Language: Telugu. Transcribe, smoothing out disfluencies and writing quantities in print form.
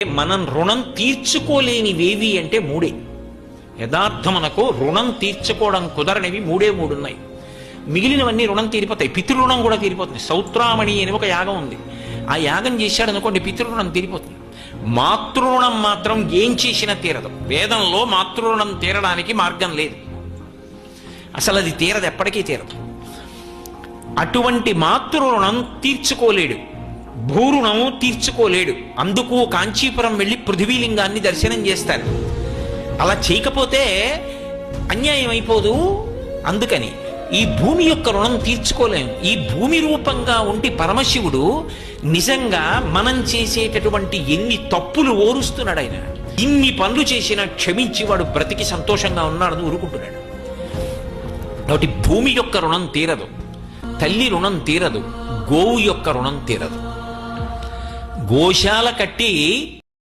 మనం రుణం తీర్చుకోలేనివేవి అంటే మూడే. యథార్థమునకు రుణం తీర్చుకోవడం కుదరనివి మూడున్నాయి. మిగిలినవన్నీ రుణం తీరిపోతాయి. పితృరుణం కూడా తీరిపోతుంది. సౌత్రామణి అని ఒక యాగం ఉంది. ఆ యాగం చేశాడు అనుకోండి, పితృరుణం తీరిపోతుంది. మాతృరుణం మాత్రం ఏం చేసినా తీరదు. వేదంలో మాతృరుణం తీరడానికి మార్గం లేదు. అసలు అది తీరదు, ఎప్పటికీ తీరదు. అటువంటి మాతృరుణం తీర్చుకోలేడు, భూరుణము తీర్చుకోలేడు. అందుకు కాంచీపురం వెళ్ళి పృథ్వీలింగాన్ని దర్శనం చేస్తారు. అలా చేయకపోతే అన్యాయం అయిపోదు. అందుకని ఈ భూమి యొక్క రుణం తీర్చుకోలేము. ఈ భూమి రూపంగా ఉండి పరమశివుడు నిజంగా మనం చేసేటటువంటి ఎన్ని తప్పులు ఓరుస్తున్నాడు. ఆయన ఇన్ని పనులు చేసినా క్షమించి వాడు బ్రతికి సంతోషంగా ఉన్నాడని ఊరుకుంటున్నాడు. కాబట్టి భూమి యొక్క రుణం తీరదు, తల్లి రుణం తీరదు, గోవు యొక్క రుణం తీరదు. గోశాల కట్టి